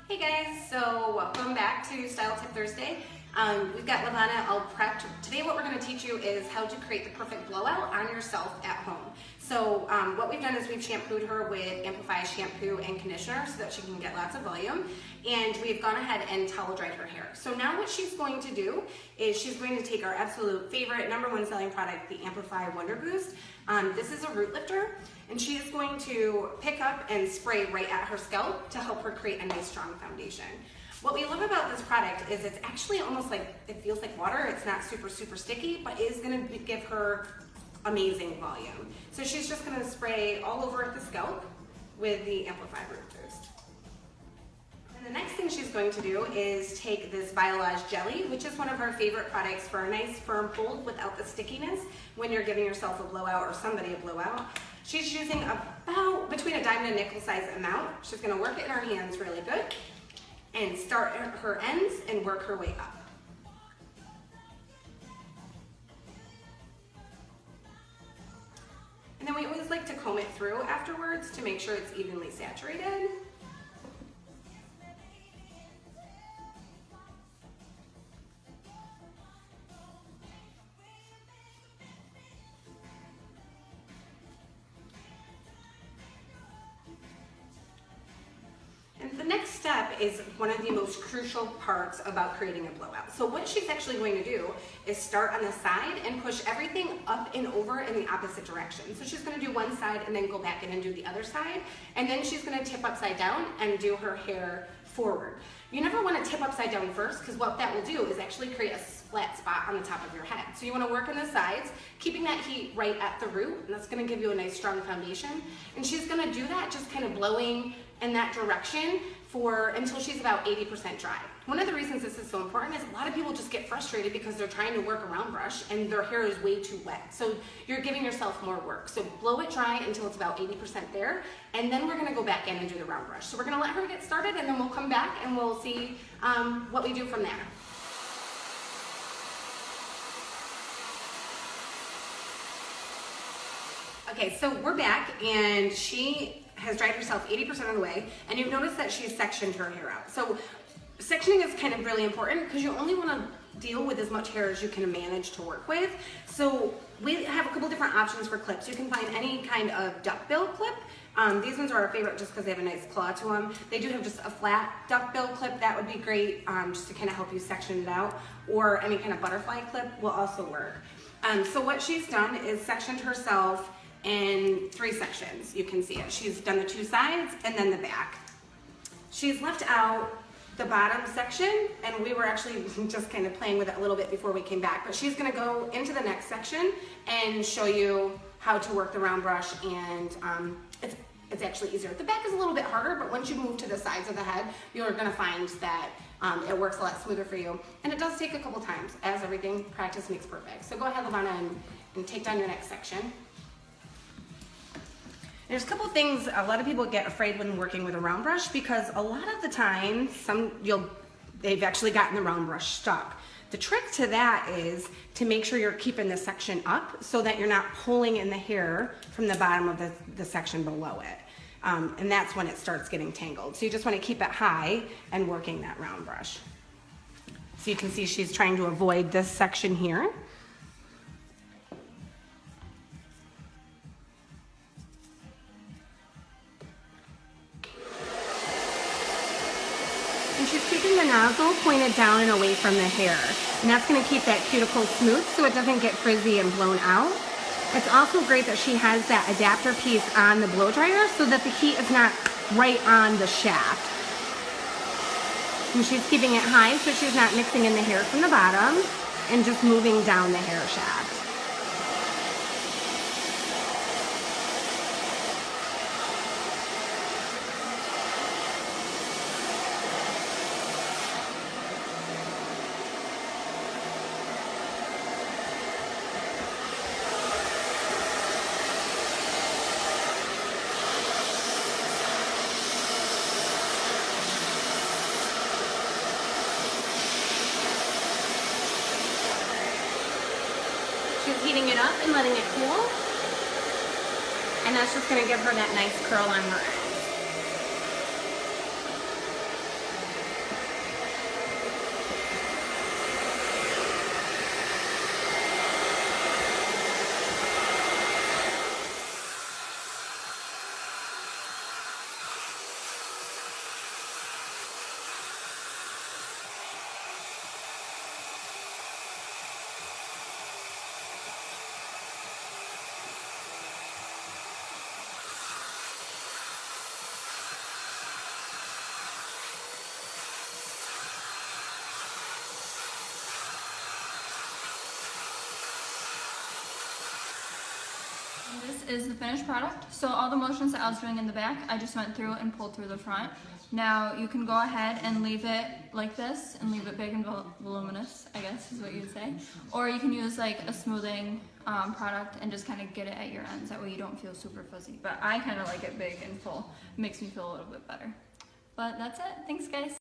Hey guys, so welcome back to Style Tip Thursday. We've got Lavana all prepped. Today what we're going to teach you is how to create the perfect blowout on yourself at home. So what we've done is we've shampooed her with Amplify shampoo and conditioner so that she can get lots of volume, and we've gone ahead and towel dried her hair. So now what she's going to do is she's going to take our absolute favorite #1 selling product, the Amplify Wonder Boost. This is a root lifter, and she is going to pick up and spray right at her scalp to help her create a nice strong foundation. What we love about this product is it's actually almost like, it feels like water. It's not super sticky, but it is going to give her amazing volume. So she's just going to spray all over the scalp with the Amplify Root Boost. And the next thing she's going to do is take this Biolage Jelly, which is one of our favorite products for a nice firm hold without the stickiness when you're giving yourself a blowout or somebody a blowout. She's using about between a dime and a nickel size amount. She's going to work it in her hands really good and start at her ends and work her way up. And then we always like to comb it through afterwards to make sure it's evenly saturated. The next step is one of the most crucial parts about creating a blowout. So what she's actually going to do is start on the side and push everything up and over in the opposite direction. So she's going to do one side and then go back in and do the other side. And then she's going to tip upside down and do her hair forward. You never want to tip upside down first, because what that will do is actually create a flat spot on the top of your head. So you want to work on the sides, keeping that heat right at the root, and that's going to give you a nice strong foundation. And she's going to do that just kind of blowing in that direction until she's about 80% dry. One of the reasons this is so important is a lot of people just get frustrated because they're trying to work a round brush and their hair is way too wet. So you're giving yourself more work. So blow it dry until it's about 80% there, and then we're gonna go back in and do the round brush. So we're gonna let her get started, and then we'll come back and we'll see what we do from there. Okay, so we're back, and she has dried herself 80% of the way, and you've noticed that she's sectioned her hair out. So sectioning is kind of really important because you only want to deal with as much hair as you can manage to work with. So we have a couple different options for clips. You can find any kind of duckbill clip. These ones are our favorite just because they have a nice claw to them. They do have just a flat duckbill clip. That would be great just to kind of help you section it out. Or any kind of butterfly clip will also work. So what she's done is sectioned herself in 3 sections. You can see it. She's done the 2 sides and then the back. She's left out the bottom section, and we were actually just kind of playing with it a little bit before we came back, but she's going to go into the next section and show you how to work the round brush, and it's actually easier. The back is a little bit harder, but once you move to the sides of the head, you're going to find that it works a lot smoother for you, and it does take a couple times. As everything, practice makes perfect. So go ahead, Lavana, and take down your next section. There's a couple things a lot of people get afraid when working with a round brush, because a lot of the time they've actually gotten the round brush stuck. The trick to that is to make sure you're keeping the section up so that you're not pulling in the hair from the bottom of the section below it. And that's when it starts getting tangled. So you just want to keep it high and working that round brush. So you can see she's trying to avoid this section here. And she's keeping the nozzle pointed down and away from the hair. And that's going to keep that cuticle smooth so it doesn't get frizzy and blown out. It's also great that she has that adapter piece on the blow dryer so that the heat is not right on the shaft. And she's keeping it high so she's not mixing in the hair from the bottom and just moving down the hair shaft. She's heating it up and letting it cool. And that's just going to give her that nice curl on her ends. is the finished product. So all the motions that I was doing in the back, I just went through and pulled through the front. Now you can go ahead and leave it like this and leave it big and voluminous, I guess is what you'd say. Or you can use like a smoothing product and just kind of get it at your ends. That way you don't feel super fuzzy. But I kind of like it big and full. It makes me feel a little bit better. But that's it. Thanks, guys.